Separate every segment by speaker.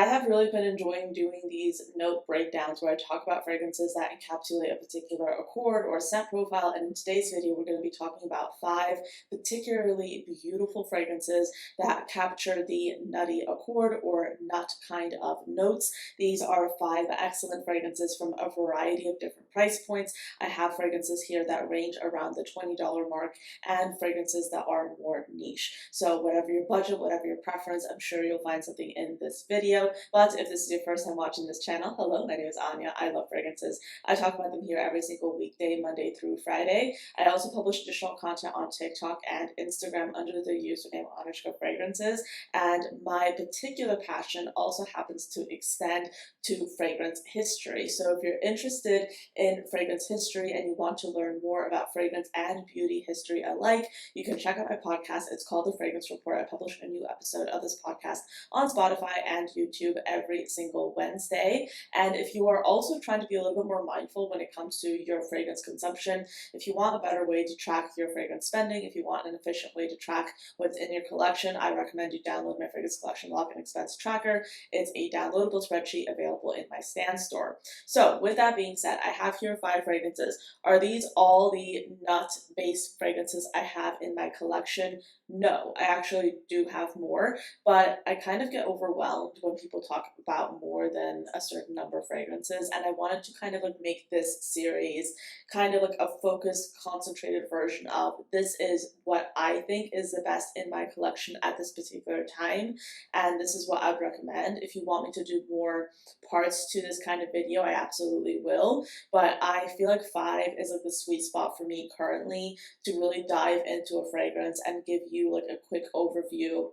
Speaker 1: I have really been enjoying doing these note breakdowns where I talk about fragrances that encapsulate a particular accord or scent profile, and in today's video we're going to be talking about 5 particularly beautiful fragrances that capture the nutty accord or nut kind of notes. These are 5 excellent fragrances from a variety of different price points. I have fragrances here that range around the $20 mark and fragrances that are more niche. So whatever your budget, whatever your preference, I'm sure you'll find something in this video. But if this is your first time watching this channel, hello, my name is Anya. I love fragrances. I talk about them here every single weekday, Monday through Friday. I also publish additional content on TikTok and Instagram under the username ANECHKAFRAGRANCES, and my particular passion also happens to extend to fragrance history. So if you're interested in fragrance history and you want to learn more about fragrance and beauty history alike, you can check out my podcast. It's called The Fragrance Report. I publish a new episode of this podcast on Spotify and YouTube every single Wednesday. And if you are also trying to be a little bit more mindful when it comes to your fragrance consumption, if you want a better way to track your fragrance spending, if you want an efficient way to track what's in your collection, I recommend you download my fragrance collection log and expense tracker. It's a downloadable spreadsheet available in my Stan store. So with that being said, I have here 5 fragrances. Are these all the nut-based fragrances I have in my collection? No, I actually do have more, but I kind of get overwhelmed when people talk about more than a certain number of fragrances, and I wanted to kind of like make this series kind of like a focused, concentrated version of this is what I think is the best in my collection at this particular time, and this is what I'd recommend. If you want me to do more parts to this kind of video, I absolutely will, but I feel like 5 is like the sweet spot for me currently to really dive into a fragrance and give you like a quick overview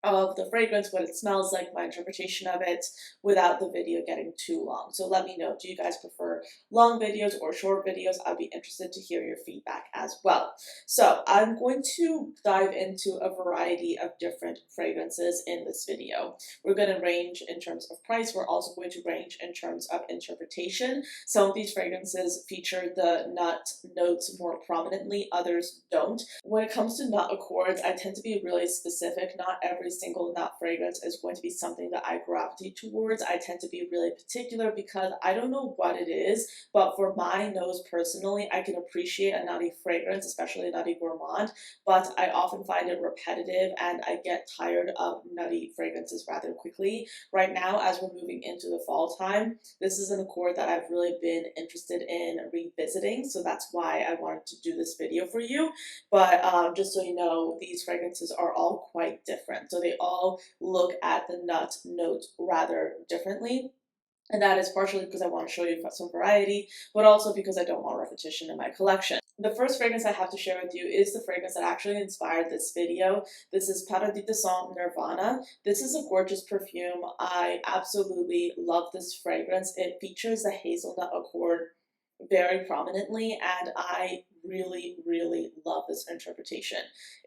Speaker 1: of the fragrance, what it smells like, my interpretation of it, without the video getting too long. So let me know, do you guys prefer long videos or short videos? I'd be interested to hear your feedback as well. So I'm going to dive into a variety of different fragrances in this video. We're going to range in terms of price. We're also going to range in terms of interpretation. Some of these fragrances feature the nut notes more prominently, others don't. When it comes to nut accords, I tend to be really specific. Not every single nut fragrance is going to be something that I gravitate towards. I tend to be really particular because I don't know what it is, but for my nose personally, I can appreciate a nutty fragrance, especially a nutty gourmand, but I often find it repetitive and I get tired of nutty fragrances rather quickly. Right now, as we're moving into the fall time, this is an accord that I've really been interested in revisiting, so that's why I wanted to do this video for you. But just so you know, these fragrances are all quite different. So they all look at the nut note rather differently. And that is partially because I want to show you some variety, but also because I don't want repetition in my collection. The first fragrance I have to share with you is the fragrance that actually inspired this video. This is Paradis de Sang Nirvana. This is a gorgeous perfume. I absolutely love this fragrance. It features the hazelnut accord very prominently, and I really love this interpretation.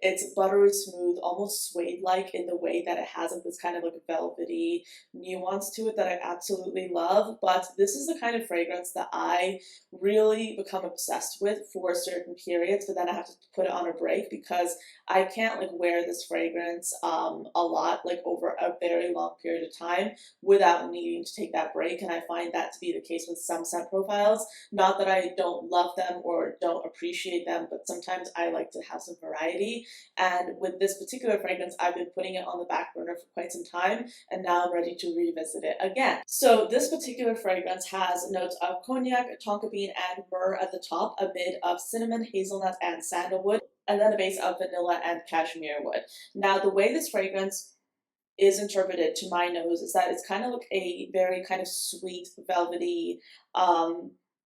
Speaker 1: It's buttery smooth, almost suede-like in the way that it has like this kind of like velvety nuance to it that I absolutely love. But this is the kind of fragrance that I really become obsessed with for certain periods, but then I have to put it on a break because I can't like wear this fragrance a lot, like over a very long period of time without needing to take that break. And I find that to be the case with some scent profiles. Not that I don't love them or don't appreciate them, but sometimes I like to have some variety. And with this particular fragrance, I've been putting it on the back burner for quite some time, and now I'm ready to revisit it again. So this particular fragrance has notes of cognac, tonka bean, and myrrh at the top, a mid of cinnamon, hazelnut, and sandalwood, and then a base of vanilla and cashmere wood. Now, the way this fragrance is interpreted to my nose is that it's kind of like a very kind of sweet, velvety,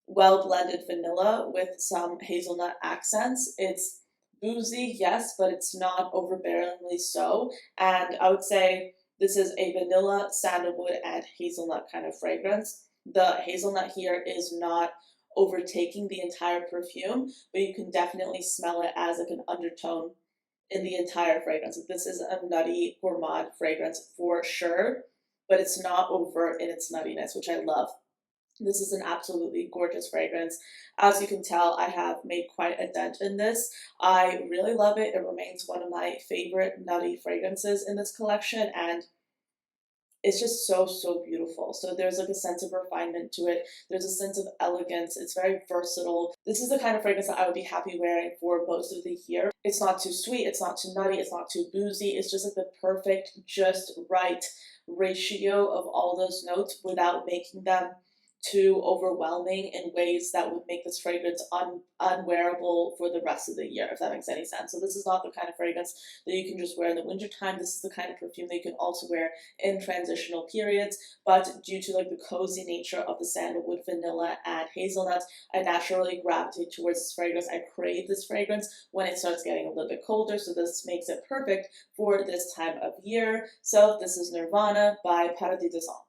Speaker 1: well-blended vanilla with some hazelnut accents. It's boozy, yes, but it's not overbearingly so. And I would say this is a vanilla, sandalwood, and hazelnut kind of fragrance. The hazelnut here is not overtaking the entire perfume, but you can definitely smell it as like an undertone in the entire fragrance. This is a nutty gourmand fragrance for sure, but it's not overt in its nuttiness, which I love. This is an absolutely gorgeous fragrance. As you can tell, I have made quite a dent in this. I really love it. It remains one of my favorite nutty fragrances in this collection, and it's just so, so beautiful. So there's like a sense of refinement to it. There's a sense of elegance. It's very versatile. This is the kind of fragrance that I would be happy wearing for most of the year. It's not too sweet. It's not too nutty. It's not too boozy. It's just like the perfect, just right ratio of all those notes without making them too overwhelming in ways that would make this fragrance unwearable for the rest of the year, if that makes any sense. So this is not the kind of fragrance that you can just wear in the wintertime. This is the kind of perfume that you can also wear in transitional periods, but due to like the cozy nature of the sandalwood, vanilla, and hazelnuts, I naturally gravitate towards this fragrance. I crave this fragrance when it starts getting a little bit colder, so this makes it perfect for this time of year. So this is Nirvana by Paradis des Anges.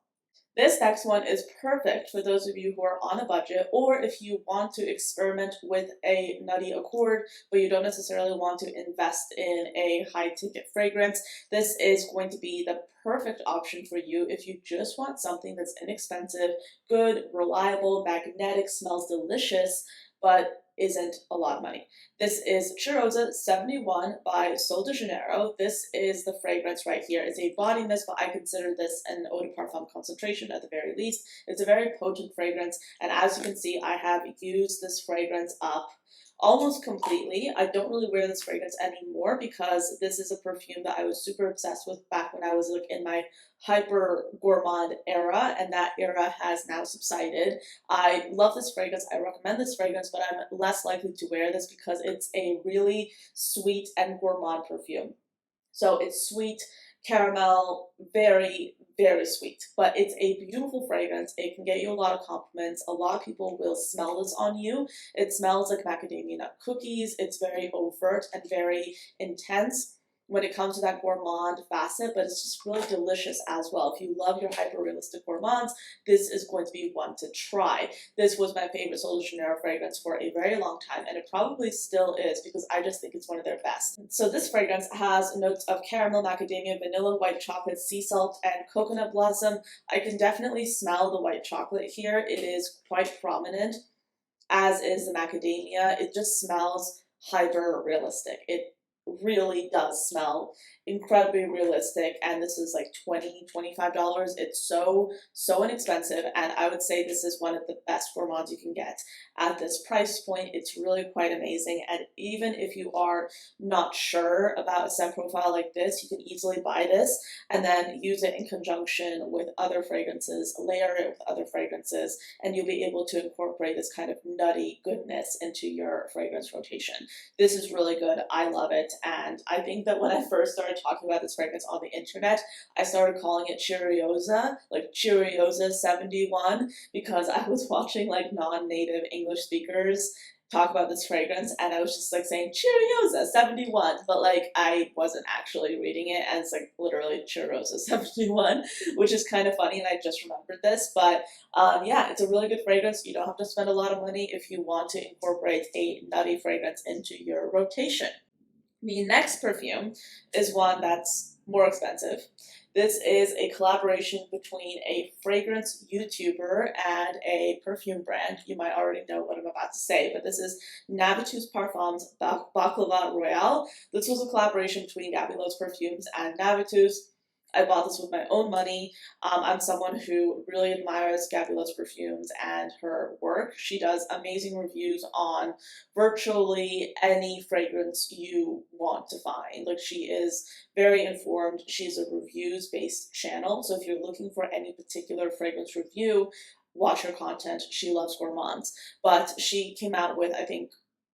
Speaker 1: This next one is perfect for those of you who are on a budget, or if you want to experiment with a nutty accord, but you don't necessarily want to invest in a high ticket fragrance. This is going to be the perfect option for you if you just want something that's inexpensive, good, reliable, magnetic, smells delicious, but isn't a lot of money. This is Cheirosa 71 by Sol de Janeiro. This is the fragrance right here. It's a body mist, but I consider this an eau de parfum concentration at the very least. It's a very potent fragrance, and as you can see, I have used this fragrance up almost completely. I don't really wear this fragrance anymore because this is a perfume that I was super obsessed with back when I was like in my hyper gourmand era, and that era has now subsided. I love this fragrance. I recommend this fragrance, but I'm less likely to wear this because it's a really sweet and gourmand perfume. So it's sweet, caramel, very, very sweet, but it's a beautiful fragrance. It can get you a lot of compliments. A lot of people will smell this on you. It smells like macadamia nut cookies. It's very overt and very intense when it comes to that gourmand facet, but it's just really delicious as well. If you love your hyper-realistic gourmands, this is going to be one to try. This was my favorite Sol de Janeiro fragrance for a very long time, and it probably still is because I just think it's one of their best. So this fragrance has notes of caramel, macadamia, vanilla, white chocolate, sea salt, and coconut blossom. I can definitely smell the white chocolate here. It is quite prominent, as is the macadamia. It just smells hyper-realistic. It really does smell incredibly realistic, and this is like $20–$25. It's so inexpensive, and I would say this is one of the best gourmands you can get at this price point. It's really quite amazing, and even if you are not sure about a scent profile like this, you can easily buy this and then use it in conjunction with other fragrances, layer it with other fragrances, and you'll be able to incorporate this kind of nutty goodness into your fragrance rotation. This is really good. I love it, and I think that when I first started talking about this fragrance on the internet, I started calling it Cheirosa, like Cheirosa 71, because I was watching like non-native English speakers talk about this fragrance, and I was just like saying Cheirosa 71, but like I wasn't actually reading it, and it's like literally Cheirosa 71, which is kind of funny, and I just remembered this. But yeah, it's a really good fragrance. You don't have to spend a lot of money if you want to incorporate a nutty fragrance into your rotation. The next perfume is one that's more expensive. This is a collaboration between a fragrance YouTuber and a perfume brand. You might already know what I'm about to say, but this is Navitous Parfums Baklava Royale. This was a collaboration between Gabulot's Perfumes and Navitous. I bought this with my own money. I'm someone who really admires Gabulot's Perfumes and her work. She does amazing reviews on virtually any fragrance you want to find. Like, she is very informed. She's a reviews-based channel, so if you're looking for any particular fragrance review, watch her content. She loves gourmands. But she came out with, I think,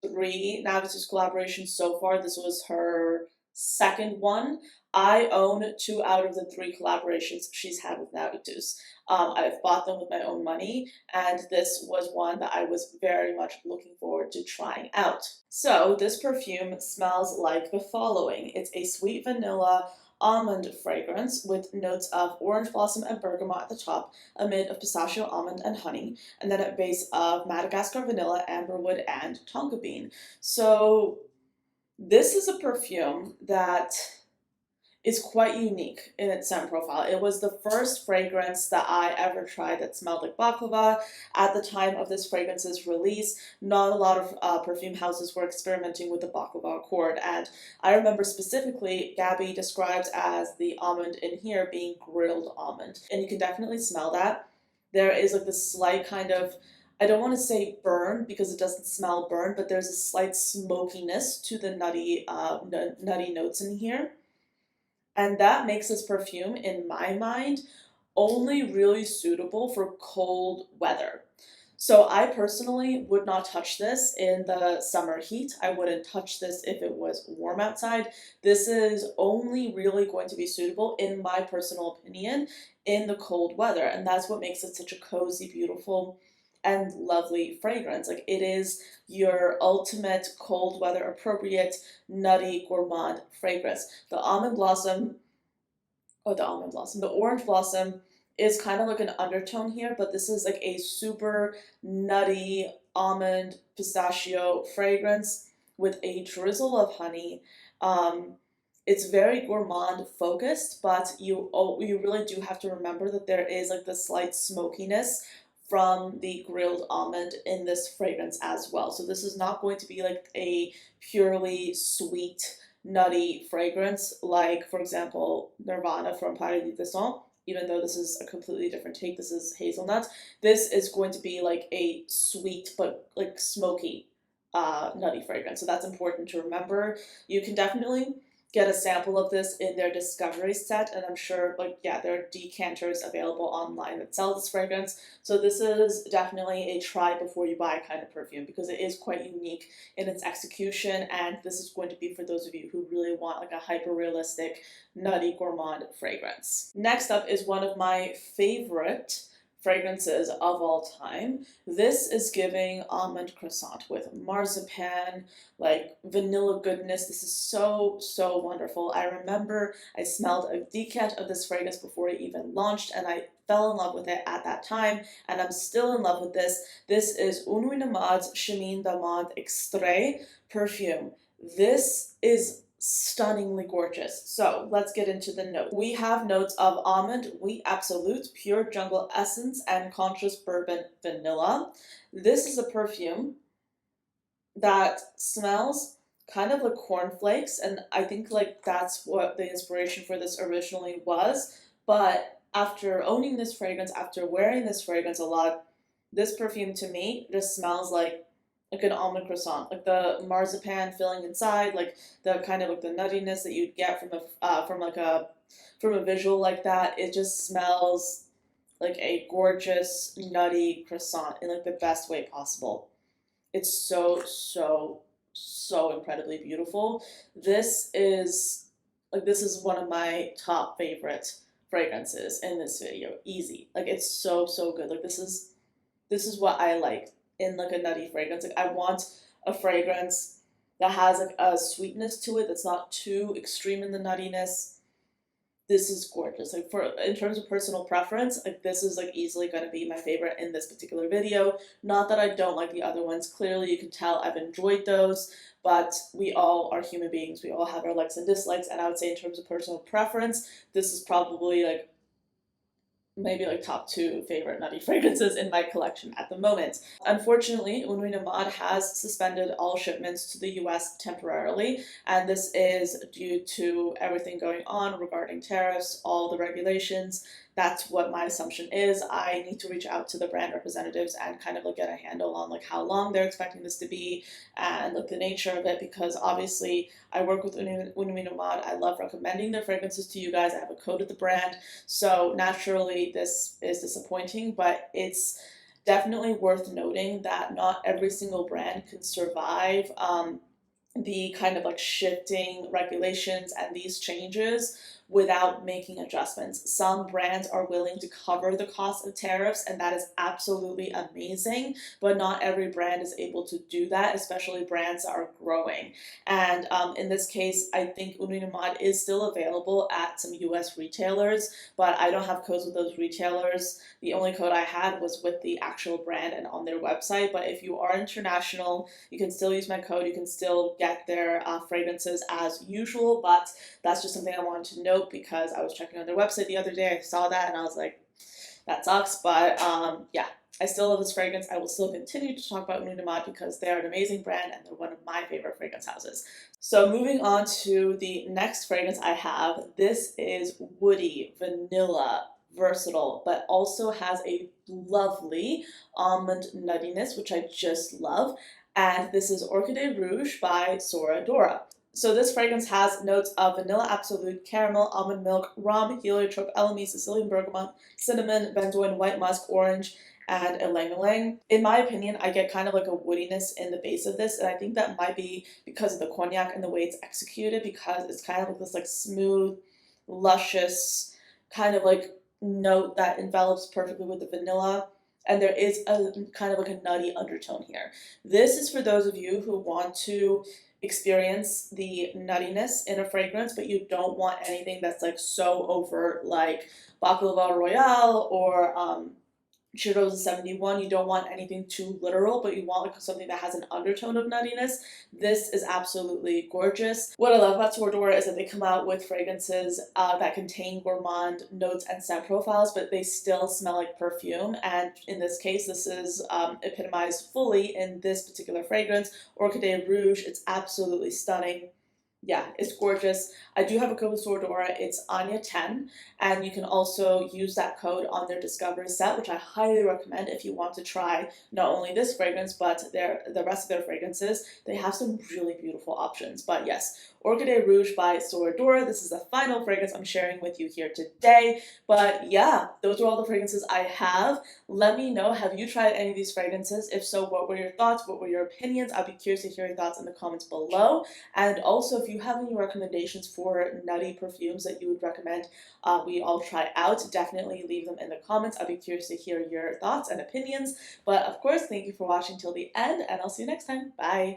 Speaker 1: 3 Navitous collaborations so far. This was her second one. I own 2 out of the 3 collaborations she's had with Navitous. I've bought them with my own money, and this was one that I was very much looking forward to trying out. So this perfume smells like the following. It's a sweet vanilla almond fragrance with notes of orange blossom and bergamot at the top, a mid of pistachio, almond, and honey, and then a base of Madagascar vanilla, amberwood, and tonka bean. So this is a perfume that is quite unique in its scent profile. It was the first fragrance that I ever tried that smelled like baklava. At the time of this fragrance's release, not a lot of perfume houses were experimenting with the baklava accord, and I remember specifically Gabby describes as the almond in here being grilled almond, and you can definitely smell that. There is like this slight kind of, I don't want to say burn because it doesn't smell burn, but there's a slight smokiness to the nutty notes in here. And that makes this perfume, in my mind, only really suitable for cold weather. So I personally would not touch this in the summer heat. I wouldn't touch this if it was warm outside. This is only really going to be suitable, in my personal opinion, in the cold weather. And that's what makes it such a cozy, beautiful, and lovely fragrance. Like, it is your ultimate cold weather appropriate, nutty, gourmand fragrance. The orange blossom is kind of like an undertone here, but this is like a super nutty almond pistachio fragrance with a drizzle of honey. It's very gourmand focused, but you really do have to remember that there is like the slight smokiness from the grilled almond in this fragrance as well. So this is not going to be like a purely sweet, nutty fragrance like, for example, Nirvana from Paradis Descent. Even though this is a completely different take, this is hazelnut. This is going to be like a sweet but like smoky, nutty fragrance. So that's important to remember. You can definitely get a sample of this in their discovery set, and I'm sure, like, yeah, there are decanters available online that sell this fragrance. So this is definitely a try before you buy kind of perfume, because it is quite unique in its execution, and this is going to be for those of you who really want like a hyper realistic, nutty, gourmand fragrance. Next up is one of my favorite fragrances of all time. This is giving almond croissant with marzipan, like vanilla goodness. This is so, so wonderful. I remember I smelled a decant of this fragrance before it even launched, and I fell in love with it at that time, and I'm still in love with this. This is Une Nuit Nomade's Chemin d'Amande Extrait perfume. This is stunningly gorgeous. So let's get into the notes. We have notes of almond, wheat absolute, pure jungle essence, and conscious bourbon vanilla. This is a perfume that smells kind of like cornflakes, and I think like that's what the inspiration for this originally was. But after owning this fragrance, after wearing this fragrance a lot, this perfume to me just smells like an almond croissant, like the marzipan filling inside, like the kind of like the nuttiness that you'd get from a visual like that. It just smells like a gorgeous nutty croissant in like the best way possible. It's so, so, so incredibly beautiful. This is one of my top favorite fragrances in this video. Easy. Like, it's so, so good. Like, this is what I like in like a nutty fragrance. Like, I want a fragrance that has like a sweetness to it that's not too extreme in the nuttiness. This is gorgeous. Like, in terms of personal preference, like, this is like easily going to be my favorite in this particular video. Not that I don't like the other ones. Clearly you can tell I've enjoyed those, but we all are human beings. We all have our likes and dislikes, and I would say in terms of personal preference, this is probably like maybe like top 2 favorite nutty fragrances in my collection at the moment. Unfortunately, Une Nuit Nomade has suspended all shipments to the U.S. temporarily, and this is due to everything going on regarding tariffs, all the regulations. That's what my assumption is. I need to reach out to the brand representatives and kind of like get a handle on like how long they're expecting this to be and like the nature of it, because obviously I work with Une Nuit Nomade. I love recommending their fragrances to you guys. I have a code of the brand, so naturally this is disappointing, but it's definitely worth noting that not every single brand can survive the kind of like shifting regulations and these changes without making adjustments. Some brands are willing to cover the cost of tariffs, and that is absolutely amazing, but not every brand is able to do that, especially brands that are growing. And in this case, I think Une Nuit Nomade is still available at some US retailers, but I don't have codes with those retailers. The only code I had was with the actual brand and on their website, but if you are international, you can still use my code. You can still get their fragrances as usual, but that's just something I wanted to note. note because I was checking on their website the other day. I saw that and I was like, that sucks. But yeah, I still love this fragrance. I will still continue to talk about Une Nuit Nomade because they're an amazing brand and they're one of my favorite fragrance houses. So moving on to the next fragrance I have, this is woody, vanilla, versatile, but also has a lovely almond nuttiness, which I just love. And this is Orchidée Rouge by Sora Dora. So this fragrance has notes of vanilla absolute, caramel, almond milk, rum, heliotrope, elemi, Sicilian bergamot, cinnamon, benzoin, white musk, orange, and ylang ylang. In my opinion, I get kind of like a woodiness in the base of this, and I think that might be because of the cognac and the way it's executed, because it's kind of like this like smooth, luscious kind of like note that envelops perfectly with the vanilla. And there is a kind of like a nutty undertone here. This is for those of you who want to experience the nuttiness in a fragrance, but you don't want anything that's like so overt, like Baklava Royale or Churros 71. You don't want anything too literal, but you want like something that has an undertone of nuttiness. This is absolutely gorgeous. What I love about Sora Dora is that they come out with fragrances that contain gourmand notes and scent profiles, but they still smell like perfume. And in this case, this is epitomized fully in this particular fragrance, Orchidée Rouge. It's absolutely stunning. Yeah, it's gorgeous. I do have a code with Sora Dora. It's Anya 10, and you can also use that code on their Discovery set, which I highly recommend if you want to try not only this fragrance, but the rest of their fragrances. They have some really beautiful options. But yes, Orchidée Rouge by Sora Dora. This is the final fragrance I'm sharing with you here today. But yeah, those are all the fragrances I have. Let me know, have you tried any of these fragrances? If so, what were your thoughts? What were your opinions? I'd be curious to hear your thoughts in the comments below. And also, if you have any recommendations for nutty perfumes that you would recommend we all try out, definitely leave them in the comments. I'd be curious to hear your thoughts and opinions. But of course, thank you for watching till the end, and I'll see you next time. Bye!